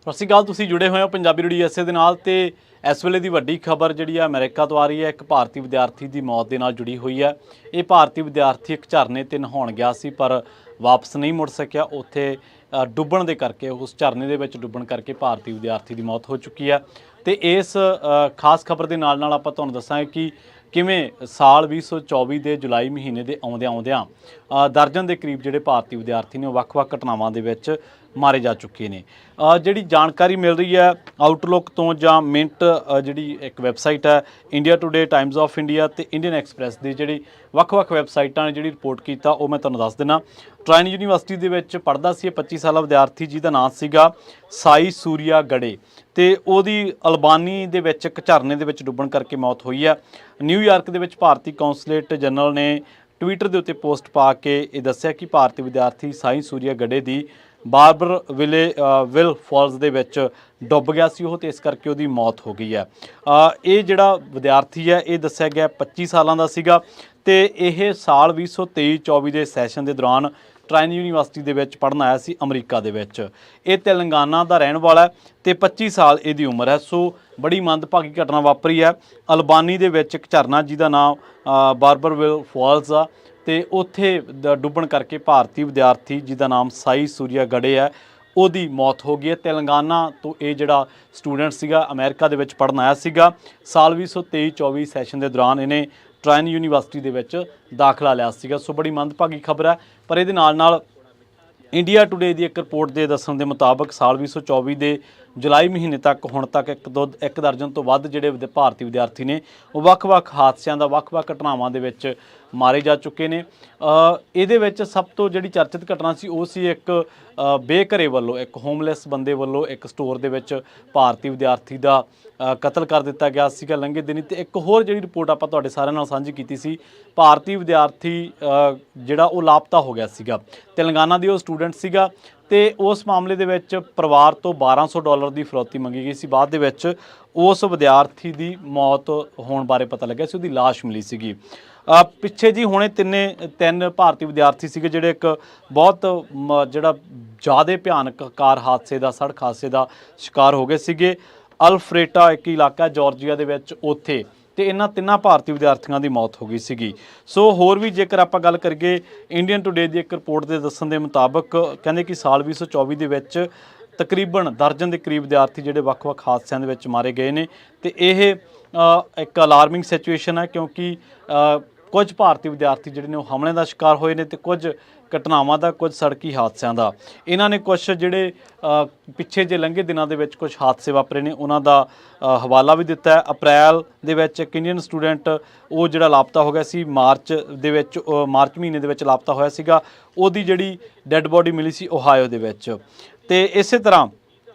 ਸਤਿ ਸ਼੍ਰੀ ਅਕਾਲ। ਤੁਸੀਂ ਜੁੜੇ ਹੋਏ ਹੋ ਪੰਜਾਬੀ ਰੇਡੀਓ ਐਸਏ ਦੇ ਨਾਲ ਤੇ ਇਸ ਵੇਲੇ ਦੀ ਵੱਡੀ ਖਬਰ ਜਿਹੜੀ ਆ ਅਮਰੀਕਾ ਤੋਂ ਆ ਰਹੀ ਹੈ। ਇੱਕ ਭਾਰਤੀ ਵਿਦਿਆਰਥੀ ਦੀ ਮੌਤ ਦੇ ਨਾਲ ਜੁੜੀ ਹੋਈ ਹੈ। ਇਹ ਭਾਰਤੀ ਵਿਦਿਆਰਥੀ ਇੱਕ ਝਰਨੇ ਤੇ ਨਹਾਉਣ ਗਿਆ ਸੀ ਪਰ ਵਾਪਸ ਨਹੀਂ ਮੁੜ ਸਕਿਆ। ਉੱਥੇ ਡੁੱਬਣ ਦੇ ਕਰਕੇ, ਉਸ ਝਰਨੇ ਦੇ ਵਿੱਚ ਡੁੱਬਣ ਕਰਕੇ ਭਾਰਤੀ ਵਿਦਿਆਰਥੀ ਦੀ ਮੌਤ ਹੋ ਚੁੱਕੀ ਹੈ। ਤੇ ਇਸ ਖਾਸ ਖਬਰ ਦੇ ਨਾਲ ਆਪਾਂ ਤੁਹਾਨੂੰ ਦੱਸਾਂਗੇ ਕਿ ਕਿਵੇਂ ਸਾਲ 2024 ਦੇ ਜੁਲਾਈ ਮਹੀਨੇ ਦੇ ਆਉਂਦਿਆਂ ਦਰਜਨ ਦੇ ਕਰੀਬ ਜਿਹੜੇ ਭਾਰਤੀ ਵਿਦਿਆਰਥੀ ਨੇ ਉਹ ਵੱਖ-ਵੱਖ ਘਟਨਾਵਾਂ ਦੇ ਵਿੱਚ ਮਾਰੇ ਜਾ ਚੁੱਕੇ ਨੇ। ਜਿਹੜੀ ਜਾਣਕਾਰੀ ਮਿਲ ਰਹੀ ਹੈ ਆਊਟਲੁੱਕ ਤੋਂ ਜਾਂ ਮਿੰਟ ਜਿਹੜੀ ਇੱਕ ਵੈਬਸਾਈਟ ਹੈ India today, Times of India ਤੇ ਇੰਡੀਅਨ ਐਕਸਪ੍ਰੈਸ ਦੀ ਜਿਹੜੀ ਵੱਖ-ਵੱਖ ਵੈਬਸਾਈਟਾਂ ਨੇ ਜਿਹੜੀ ਰਿਪੋਰਟ ਕੀਤਾ ਉਹ ਮੈਂ ਤੁਹਾਨੂੰ ਦੱਸ ਦਿੰਦਾ। ਟਰਾਈਨ ਯੂਨੀਵਰਸਿਟੀ ਦੇ ਵਿੱਚ ਪੜ੍ਹਦਾ ਸੀ ਇਹ 25 ਸਾਲਾ ਵਿਦਿਆਰਥੀ ਜਿਹਦਾ ਨਾਮ ਸੀਗਾ ਸਾਈ ਸੂਰੀਆ ਗੜੇ ਤੇ ਉਹਦੀ ਅਲਬਾਨੀ ਦੇ ਵਿੱਚ ਇੱਕ ਝਰਨੇ ਦੇ ਵਿੱਚ ਡੁੱਬਣ ਕਰਕੇ ਮੌਤ ਹੋਈ ਹੈ। ਨਿਊਯਾਰਕ ਦੇ ਵਿੱਚ ਭਾਰਤੀ ਕੌਂਸਲੇਟ ਜਨਰਲ ਨੇ ਟਵਿੱਟਰ ਦੇ ਉੱਤੇ ਪੋਸਟ ਪਾ ਕੇ ਇਹ ਦੱਸਿਆ ਕਿ ਭਾਰਤੀ ਵਿਦਿਆਰਥੀ ਸਾਈ ਸੂਰੀਆ ਗੜੇ ਦੀ ਬਾਰਬਰ ਵਿਲ ਫਾਲਸ ਦੇ ਵਿੱਚ ਡੁੱਬ ਗਿਆ ਸੀ ਉਹ ਤੇ ਇਸ ਕਰਕੇ ਉਹਦੀ ਮੌਤ ਹੋ ਗਈ ਹੈ। ਇਹ ਜਿਹੜਾ ਵਿਦਿਆਰਥੀ ਹੈ ਇਹ ਦੱਸਿਆ ਗਿਆ 25 ਸਾਲਾਂ ਦਾ ਸੀਗਾ ਤੇ ਇਹ ਸਾਲ 2023-24 ਦੇ ਸੈਸ਼ਨ ਦੇ ਦੌਰਾਨ ਟਰਾਈਨ ਯੂਨੀਵਰਸਿਟੀ ਦੇ ਵਿੱਚ ਪੜ੍ਹਨ ਆਇਆ ਸੀ ਅਮਰੀਕਾ ਦੇ ਵਿੱਚ। ਇਹ ਤੇਲੰਗਾਨਾ ਦਾ ਰਹਿਣ ਵਾਲਾ ਹੈ ਤੇ 25 ਸਾਲ ਇਹਦੀ ਉਮਰ ਹੈ। ਸੋ ਬੜੀ ਮੰਦਭਾਗੀ ਘਟਨਾ ਵਾਪਰੀ ਹੈ ਅਲਬਾਨੀ ਦੇ ਵਿੱਚ ਇੱਕ ਝਰਨਾ ਜਿਹਦਾ ਨਾਮ ਬਾਰਬਰਵਿਲ ਫਾਲਸ ਆ ਤੇ ਉੱਥੇ ਡੁੱਬਣ ਕਰਕੇ ਭਾਰਤੀ ਵਿਦਿਆਰਥੀ ਜਿਹਦਾ ਨਾਮ ਸਾਈ ਸੂਰੀਆ ਗੜੇ ਹੈ ਉਹਦੀ ਮੌਤ ਹੋ ਗਈ ਹੈ। ਤੇਲੰਗਾਨਾ ਤੋਂ ਇਹ ਜਿਹੜਾ ਸਟੂਡੈਂਟ ਸੀਗਾ ਅਮਰੀਕਾ ਦੇ ਵਿੱਚ ਪੜ੍ਹਨ ਆਇਆ ਸੀਗਾ। ਸਾਲ 2023-24 ਸੈਸ਼ਨ ਦੇ ਦੌਰਾਨ ਇਹਨੇ ਟਰਾਈਨ ਯੂਨੀਵਰਸਿਟੀ ਦੇ ਵਿੱਚ ਦਾਖਲਾ ਲਿਆ ਸੀਗਾ। ਸੋ ਬੜੀ ਮੰਦਭਾਗੀ ਖਬਰ ਹੈ। ਪਰ ਇਹਦੇ ਨਾਲ ਇੰਡੀਆ ਟੂਡੇ ਦੀ ਇੱਕ ਰਿਪੋਰਟ ਦੇ ਦੱਸਣ ਦੇ ਮੁਤਾਬਕ ਸਾਲ 2024 ਦੇ ਜੁਲਾਈ ਮਹੀਨੇ ਤੱਕ ਹੁਣ ਤੱਕ ਇੱਕ ਦਰਜਨ ਤੋਂ ਵੱਧ ਜਿਹੜੇ ਭਾਰਤੀ ਵਿਦਿਆਰਥੀ ਨੇ ਉਹ ਵੱਖ-ਵੱਖ ਹਾਦਸਿਆਂ ਦਾ, ਵੱਖ-ਵੱਖ ਘਟਨਾਵਾਂ ਦੇ ਵਿੱਚ ਮਾਰੇ ਜਾ ਚੁੱਕੇ ਨੇ। ਇਹਦੇ ਵਿੱਚ ਸਭ ਤੋਂ ਜਿਹੜੀ ਚਰਚਿਤ ਘਟਨਾ ਸੀ ਉਹ ਸੀ ਇੱਕ ਬੇਘਰੇ ਵੱਲੋਂ, ਇੱਕ ਹੋਮਲੈਸ ਬੰਦੇ ਵੱਲੋਂ ਇੱਕ ਸਟੋਰ ਦੇ ਵਿੱਚ ਭਾਰਤੀ ਵਿਦਿਆਰਥੀ ਦਾ ਕਤਲ ਕਰ ਦਿੱਤਾ ਗਿਆ ਸੀਗਾ ਲੰਘੇ ਦਿਨੀ। ਤੇ ਇੱਕ ਹੋਰ ਜਿਹੜੀ ਰਿਪੋਰਟ ਆਪਾਂ ਤੁਹਾਡੇ ਸਾਰਿਆਂ ਨਾਲ ਸਾਂਝੀ ਕੀਤੀ ਸੀ, ਭਾਰਤੀ ਵਿਦਿਆਰਥੀ ਜਿਹੜਾ ਉਹ ਲਾਪਤਾ ਹੋ ਗਿਆ ਸੀਗਾ। ਤੇਲੰਗਾਨਾ ਦੀ ਉਹ ਸਟੂਡੈਂਟ ਸੀਗਾ ਤੇ ਉਸ ਮਾਮਲੇ ਦੇ ਵਿੱਚ ਪਰਿਵਾਰ ਤੋਂ $1200 ਦੀ ਫਿਰੌਤੀ ਮੰਗੀ ਗਈ ਸੀ। ਬਾਅਦ ਦੇ ਵਿੱਚ ਉਸ ਵਿਦਿਆਰਥੀ ਦੀ ਮੌਤ ਹੋਣ ਬਾਰੇ ਪਤਾ ਲੱਗਿਆ ਸੀ, ਉਹਦੀ ਲਾਸ਼ ਮਿਲੀ ਸੀਗੀ। ਪਿੱਛੇ ਜੀ ਹੁਣੇ ਤਿੰਨ ਭਾਰਤੀ ਵਿਦਿਆਰਥੀ ਸੀਗੇ ਜਿਹੜੇ ਇੱਕ ਬਹੁਤ ਜਿਹੜਾ ਜ਼ਿਆਦਾ ਭਿਆਨਕ ਕਾਰ ਹਾਦਸੇ ਦਾ, ਸੜਕ ਹਾਦਸੇ ਦਾ ਸ਼ਿਕਾਰ ਹੋ ਗਏ ਸੀਗੇ। ਅਲਫਰੇਟਾ ਇੱਕ ਇਲਾਕਾ ਜਾਰਜੀਆ ਦੇ ਵਿੱਚ, ਉੱਥੇ ਤੇ ਇਹਨਾਂ ਤਿੰਨਾਂ ਭਾਰਤੀ ਵਿਦਿਆਰਥੀਆਂ ਦੀ ਮੌਤ ਹੋ ਗਈ ਸੀਗੀ। ਸੋ ਹੋਰ ਵੀ ਜੇਕਰ ਆਪਾਂ ਗੱਲ ਕਰੀਏ ਇੰਡੀਅਨ ਟੂਡੇ ਦੀ ਇੱਕ ਰਿਪੋਰਟ ਦੇ ਦੱਸਣ ਦੇ ਮੁਤਾਬਕ ਕਹਿੰਦੇ ਕਿ ਸਾਲ 2024 ਦੇ ਵਿੱਚ ਤਕਰੀਬਨ ਦਰਜਨ ਦੇ ਕਰੀਬ ਵਿਦਿਆਰਥੀ ਜਿਹੜੇ ਵੱਖ-ਵੱਖ ਹਾਦਸਿਆਂ ਦੇ ਵਿੱਚ ਮਾਰੇ ਗਏ ਨੇ ਤੇ ਇਹ ਇੱਕ ਅਲਾਰਮਿੰਗ ਸਿਚੁਏਸ਼ਨ ਹੈ ਕਿਉਂਕਿ ਕੁਝ ਭਾਰਤੀ ਵਿਦਿਆਰਥੀ ਜਿਹੜੇ ਨੇ ਉਹ ਹਮਲੇ ਦਾ ਸ਼ਿਕਾਰ ਹੋਏ ਨੇ ਤੇ ਕੁਝ ਘਟਨਾਵਾਂ ਦਾ, ਕੁਝ ਸੜਕੀ ਹਾਦਸਿਆਂ ਦਾ। ਇਹਨਾਂ ਨੇ ਕੁਝ ਜਿਹੜੇ ਪਿੱਛੇ ਜੇ ਲੰਘੇ ਦਿਨਾਂ ਦੇ ਵਿੱਚ ਕੁਝ ਹਾਦਸੇ ਵਾਪਰੇ ਨੇ ਉਹਨਾਂ ਦਾ ਹਵਾਲਾ ਵੀ ਦਿੱਤਾ ਹੈ। ਅਪ੍ਰੈਲ ਦੇ ਵਿੱਚ ਇੱਕ ਇੰਡੀਅਨ ਸਟੂਡੈਂਟ ਉਹ ਜਿਹੜਾ ਲਾਪਤਾ ਹੋ ਗਿਆ ਸੀ, ਮਾਰਚ ਮਹੀਨੇ ਦੇ ਵਿੱਚ ਲਾਪਤਾ ਹੋਇਆ ਸੀਗਾ। ਉਹਦੀ ਜਿਹੜੀ ਡੈੱਡ ਬੋਡੀ ਮਿਲੀ ਸੀ ਓਹਾਇਓ ਦੇ ਵਿੱਚ। ਤੇ ਇਸੇ ਤਰ੍ਹਾਂ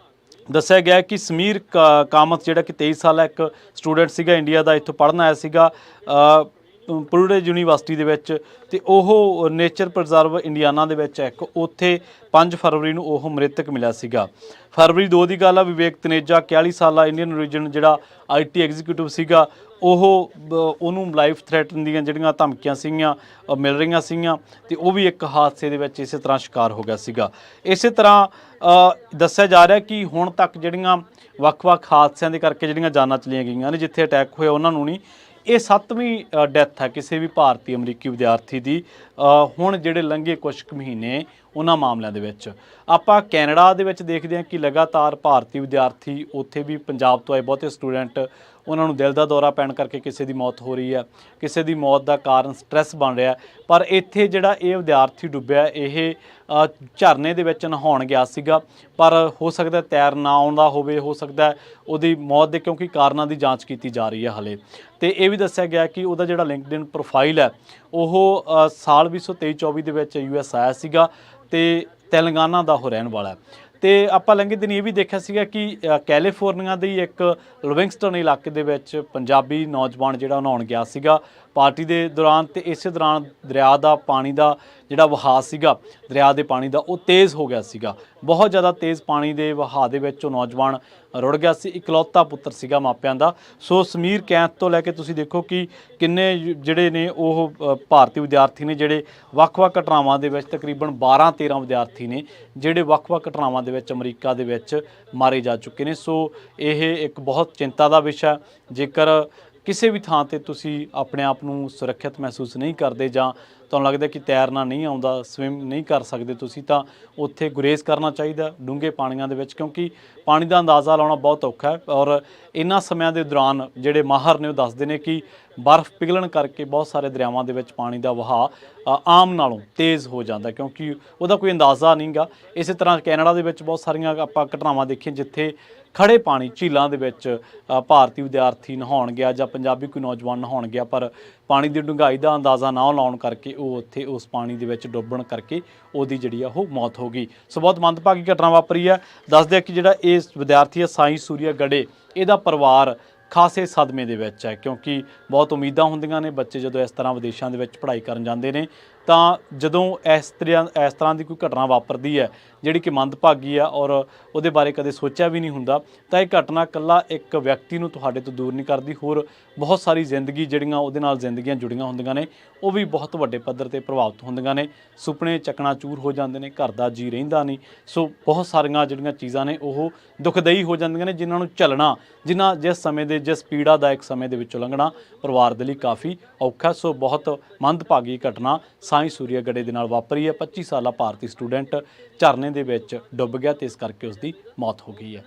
ਦੱਸਿਆ ਗਿਆ ਕਿ ਸਮੀਰ ਕਾਮਤ ਜਿਹੜਾ ਕਿ 23 ਸਾਲਾ ਇੱਕ ਸਟੂਡੈਂਟ ਸੀਗਾ ਇੰਡੀਆ ਦਾ, ਇੱਥੋਂ ਪੜ੍ਹਨ ਆਇਆ ਸੀਗਾ ਪੁਰੂਡੇ ਯੂਨੀਵਰਸਿਟੀ ਦੇ ਵਿੱਚ ਤੇ ਉਹ ਨੇਚਰ ਪ੍ਰੀਜ਼ਰਵ ਇੰਡੀਆਨਾ ਦੇ ਵਿੱਚ ਇੱਕ ਉੱਥੇ 5 ਫਰਵਰੀ ਨੂੰ ਉਹ ਮ੍ਰਿਤਕ ਮਿਲਿਆ ਸੀਗਾ। ਫਰਵਰੀ 2 ਦੀ ਗੱਲ ਆ, ਵਿਵੇਕ ਤਨੇਜਾ 41 ਸਾਲਾ ਇੰਡੀਅਨ ਓਰੀਜਨ ਜਿਹੜਾ IT ਐਗਜ਼ੀਕਿਊਟਿਵ ਸੀਗਾ ਉਹਨੂੰ ਲਾਈਫ ਥ੍ਰੈਟਨ ਦੀਆਂ ਜਿਹੜੀਆਂ ਧਮਕੀਆਂ ਸੀਗੀਆਂ ਮਿਲ ਰਹੀਆਂ ਸੀਗੀਆਂ ਤੇ ਉਹ ਵੀ ਇੱਕ ਹਾਦਸੇ ਦੇ ਵਿੱਚ ਇਸੇ ਤਰ੍ਹਾਂ ਸ਼ਿਕਾਰ ਹੋ ਗਿਆ ਸੀਗਾ। ਇਸੇ ਤਰ੍ਹਾਂ ਦੱਸਿਆ ਜਾ ਰਿਹਾ ਕਿ ਹੁਣ ਤੱਕ ਜਿਹੜੀਆਂ ਵੱਖ-ਵੱਖ ਹਾਦਸਿਆਂ ਦੇ ਕਰਕੇ ਜਿਹੜੀਆਂ ਜਾਨਾਂ ਚਲੀਆਂ ਗਈਆਂ ਨੇ, ਜਿੱਥੇ ਅਟੈਕ ਹੋਇਆ ਉਹਨਾਂ ਨੂੰ ਨਹੀਂ, ਇਹ 7ਵੀਂ ਡੈਥ ਹੈ ਕਿਸੇ ਵੀ ਭਾਰਤੀ ਅਮਰੀਕੀ ਵਿਦਿਆਰਥੀ ਦੀ ਹੁਣ ਜਿਹੜੇ ਲੰਘੇ ਕੁਝ ਕੁ ਮਹੀਨੇ ਉਹਨਾਂ ਮਾਮਲਿਆਂ ਦੇ ਵਿੱਚ। ਆਪਾਂ ਕੈਨੇਡਾ ਦੇ ਵਿੱਚ ਦੇਖਦੇ ਹਾਂ ਕਿ ਲਗਾਤਾਰ ਭਾਰਤੀ ਵਿਦਿਆਰਥੀ, ਉੱਥੇ ਵੀ ਪੰਜਾਬ ਤੋਂ ਆਏ ਬਹੁਤੇ ਸਟੂਡੈਂਟ, ਉਹਨਾਂ ਨੂੰ ਦਿਲ ਦਾ ਦੌਰਾ ਪੈਣ ਕਰਕੇ ਕਿਸੇ ਦੀ ਮੌਤ ਹੋ ਰਹੀ ਹੈ, ਕਿਸੇ ਦੀ ਮੌਤ ਦਾ ਕਾਰਨ ਸਟ੍ਰੈਸ ਬਣ ਰਿਹਾ। ਪਰ ਇੱਥੇ ਜਿਹੜਾ ਇਹ ਵਿਦਿਆਰਥੀ ਡੁੱਬਿਆ ਇਹ ਝਰਨੇ ਦੇ ਵਿੱਚ ਨਹਾਉਣ ਗਿਆ ਸੀਗਾ ਪਰ ਹੋ ਸਕਦਾ ਤੈਰ ਨਾ ਆਉਂਦਾ ਹੋਵੇ, ਹੋ ਸਕਦਾ ਉਹਦੀ ਮੌਤ ਦੇ ਕਿਉਂਕਿ ਕਾਰਨਾਂ ਦੀ ਜਾਂਚ ਕੀਤੀ ਜਾ ਰਹੀ ਹੈ ਹਾਲੇ। ਤੇ ਇਹ ਵੀ ਦੱਸਿਆ ਗਿਆ ਕਿ ਉਹਦਾ ਜਿਹੜਾ ਲਿੰਕਡਇਨ ਪ੍ਰੋਫਾਈਲ ਹੈ ਉਹ ਸਾਲ 2023-24 ਦੇ ਵਿੱਚ US ਆਇਆ ਸੀਗਾ ਤੇ ਤੇਲੰਗਾਨਾ ਦਾ ਉਹ ਰਹਿਣ ਵਾਲਾ ਹੈ। ਤੇ ਆਪਾਂ ਲੰਘੇ ਦਿਨ ਇਹ ਵੀ ਦੇਖਿਆ ਸੀਗਾ ਕਿ ਕੈਲੀਫੋਰਨੀਆ ਦੀ ਇੱਕ ਲਿਵਿੰਗਸਟਨ ਇਲਾਕੇ ਦੇ ਵਿੱਚ ਪੰਜਾਬੀ ਨੌਜਵਾਨ ਜਿਹੜਾ ਨਹਾਉਣ ਗਿਆ ਸੀਗਾ ਪਾਰਟੀ ਦੇ ਦੌਰਾਨ ਤੇ ਇਸੇ ਦੌਰਾਨ ਦਰਿਆ ਦਾ ਪਾਣੀ ਦਾ ਜਿਹੜਾ ਵਹਾਅ ਸੀਗਾ ਦਰਿਆ ਦੇ ਪਾਣੀ ਦਾ ਉਹ ਤੇਜ਼ ਹੋ ਗਿਆ ਸੀਗਾ। ਬਹੁਤ ਜ਼ਿਆਦਾ ਤੇਜ਼ ਪਾਣੀ ਦੇ ਵਹਾਅ ਦੇ ਵਿੱਚ ਉਹ ਨੌਜਵਾਨ ਰੁੜ ਗਿਆ ਸੀ। ਇਕਲੌਤਾ ਪੁੱਤਰ ਸੀਗਾ ਮਾਪਿਆਂ ਦਾ। ਸੋ ਸਮੀਰ ਕੈਂਥ ਤੋਂ ਲੈ ਕੇ ਤੁਸੀਂ ਦੇਖੋ ਕਿ ਕਿੰਨੇ ਜਿਹੜੇ ਨੇ ਉਹ ਭਾਰਤੀ ਵਿਦਿਆਰਥੀ ਨੇ ਜਿਹੜੇ ਵੱਖ-ਵੱਖ ਘਟਨਾਵਾਂ ਦੇ ਵਿੱਚ ਤਕਰੀਬਨ 12-13 ਵਿਦਿਆਰਥੀ ਨੇ ਜਿਹੜੇ ਵੱਖ-ਵੱਖ ਘਟਨਾਵਾਂ ਦੇ ਵਿੱਚ ਅਮਰੀਕਾ ਦੇ ਵਿੱਚ ਮਾਰੇ ਜਾ ਚੁੱਕੇ ਨੇ। ਸੋ ਇਹ ਇੱਕ ਬਹੁਤ ਚਿੰਤਾ ਦਾ ਵਿਸ਼ਾ। ਜੇਕਰ ਕਿਸੇ ਵੀ ਥਾਂ ਤੇ ਤੁਸੀਂ ਆਪਣੇ ਆਪ ਨੂੰ ਸੁਰੱਖਿਅਤ ਮਹਿਸੂਸ ਨਹੀਂ ਕਰਦੇ ਜਾਂ ਤੁਹਾਨੂੰ ਲੱਗਦਾ ਕਿ ਤੈਰਨਾ ਨਹੀਂ ਆਉਂਦਾ, ਸਵਿਮ ਨਹੀਂ ਕਰ ਸਕਦੇ ਤੁਸੀਂ, ਤਾਂ ਉੱਥੇ ਗੁਰੇਜ਼ ਕਰਨਾ ਚਾਹੀਦਾ ਡੂੰਘੇ ਪਾਣੀਆਂ ਦੇ ਵਿੱਚ, ਕਿਉਂਕਿ ਪਾਣੀ ਦਾ ਅੰਦਾਜ਼ਾ ਲਾਉਣਾ ਬਹੁਤ ਔਖਾ ਹੈ। ਔਰ ਇਹਨਾਂ ਸਮਿਆਂ ਦੇ ਦੌਰਾਨ ਜਿਹੜੇ ਮਾਹਰ ਨੇ ਉਹ ਦੱਸਦੇ ਨੇ ਕਿ ਬਰਫ਼ ਪਿਘਲਣ ਕਰਕੇ ਬਹੁਤ ਸਾਰੇ ਦਰਿਆਵਾਂ ਦੇ ਵਿੱਚ ਪਾਣੀ ਦਾ ਵਹਾਅ ਆਮ ਨਾਲੋਂ ਤੇਜ਼ ਹੋ ਜਾਂਦਾ, ਕਿਉਂਕਿ ਉਹਦਾ ਕੋਈ ਅੰਦਾਜ਼ਾ ਨਹੀਂ ਗਾ। ਇਸੇ ਤਰ੍ਹਾਂ ਕੈਨੇਡਾ ਦੇ ਵਿੱਚ ਬਹੁਤ ਸਾਰੀਆਂ ਆਪਾਂ ਘਟਨਾਵਾਂ ਦੇਖੀਆਂ ਜਿੱਥੇ ਖੜੇ ਪਾਣੀ ਝੀਲਾਂ ਦੇ ਵਿੱਚ ਭਾਰਤੀ ਵਿਦਿਆਰਥੀ ਨਹਾਉਣ ਗਿਆ ਜਾਂ ਪੰਜਾਬੀ ਕੋਈ ਨੌਜਵਾਨ ਨਹਾਉਣ ਗਿਆ, ਪਰ ਪਾਣੀ ਦੀ ਡੂੰਘਾਈ ਦਾ ਅੰਦਾਜ਼ਾ ਨਾ ਲਾਉਣ ਕਰਕੇ ਉਹ ਉੱਥੇ ਉਸ ਪਾਣੀ ਦੇ ਵਿੱਚ ਡੁੱਬਣ ਕਰਕੇ ਉਹਦੀ ਜਿਹੜੀ ਆ ਉਹ ਮੌਤ ਹੋ ਗਈ। ਸੋ ਬਹੁਤ ਮੰਦਭਾਗੀ ਘਟਨਾ ਵਾਪਰੀ ਹੈ। ਦੱਸਦੇ ਆ ਕਿ ਜਿਹੜਾ ਇਹ ਵਿਦਿਆਰਥੀ ਹੈ ਸਾਈ ਸੂਰਿਆ ਗੜੇ, ਇਹਦਾ ਪਰਿਵਾਰ ਖਾਸੇ ਸਦਮੇ ਦੇ ਵਿੱਚ ਹੈ, ਕਿਉਂਕਿ ਬਹੁਤ ਉਮੀਦਾਂ ਹੁੰਦੀਆਂ ਨੇ ਬੱਚੇ ਜਦੋਂ ਇਸ ਤਰ੍ਹਾਂ ਵਿਦੇਸ਼ਾਂ ਦੇ ਵਿੱਚ ਪੜ੍ਹਾਈ ਕਰਨ ਜਾਂਦੇ ਨੇ, ਤਾਂ ਜਦੋਂ ਇਸ ਤਰ੍ਹਾਂ ਦੀ ਕੋਈ ਘਟਨਾ ਵਾਪਰਦੀ ਹੈ ਜਿਹੜੀ ਕਿ ਮੰਦਭਾਗੀ ਆ ਔਰ ਉਹਦੇ ਬਾਰੇ ਕਦੇ ਸੋਚਿਆ ਵੀ ਨਹੀਂ ਹੁੰਦਾ, ਤਾਂ ਇਹ ਘਟਨਾ ਇਕੱਲਾ ਇੱਕ ਵਿਅਕਤੀ ਨੂੰ ਤੁਹਾਡੇ ਤੋਂ ਦੂਰ ਨਹੀਂ ਕਰਦੀ, ਹੋਰ ਬਹੁਤ ਸਾਰੀ ਜ਼ਿੰਦਗੀ ਜਿਹੜੀਆਂ ਉਹਦੇ ਨਾਲ ਜ਼ਿੰਦਗੀਆਂ ਜੁੜੀਆਂ ਹੁੰਦੀਆਂ ਨੇ ਉਹ ਵੀ ਬਹੁਤ ਵੱਡੇ ਪੱਧਰ 'ਤੇ ਪ੍ਰਭਾਵਿਤ ਹੁੰਦੀਆਂ ਨੇ। ਸੁਪਨੇ ਚਕਨਾਚੂਰ ਹੋ ਜਾਂਦੇ ਨੇ, ਘਰ ਦਾ ਜੀ ਰਹਿੰਦਾ ਨਹੀਂ। ਸੋ ਬਹੁਤ ਸਾਰੀਆਂ ਜਿਹੜੀਆਂ ਚੀਜ਼ਾਂ ਨੇ ਉਹ ਦੁਖਦਾਈ ਹੋ ਜਾਂਦੀਆਂ ਨੇ, ਜਿਨ੍ਹਾਂ ਨੂੰ ਝੱਲਣਾ, ਜਿਸ ਸਮੇਂ ਦੇ ਜਿਸ ਪੀੜਾਦਾਇਕ ਸਮੇਂ ਦੇ ਵਿੱਚੋਂ ਲੰਘਣਾ ਪਰਿਵਾਰ ਦੇ ਲਈ ਕਾਫੀ ਔਖਾ। ਸੋ ਬਹੁਤ ਮੰਦਭਾਗੀ ਘਟਨਾ ਸਾਈ ਸੂਰਿਆ ਗੜੇ ਦੇ ਨਾਲ ਵਾਪਰੀ ਹੈ। 25 ਸਾਲਾ ਭਾਰਤੀ ਸਟੂਡੈਂਟ ਝਰਨੇ ਦੇ ਵਿੱਚ ਡੁੱਬ ਗਿਆ ਤੇ ਇਸ ਕਰਕੇ ਉਸ ਦੀ ਮੌਤ ਹੋ ਗਈ ਹੈ।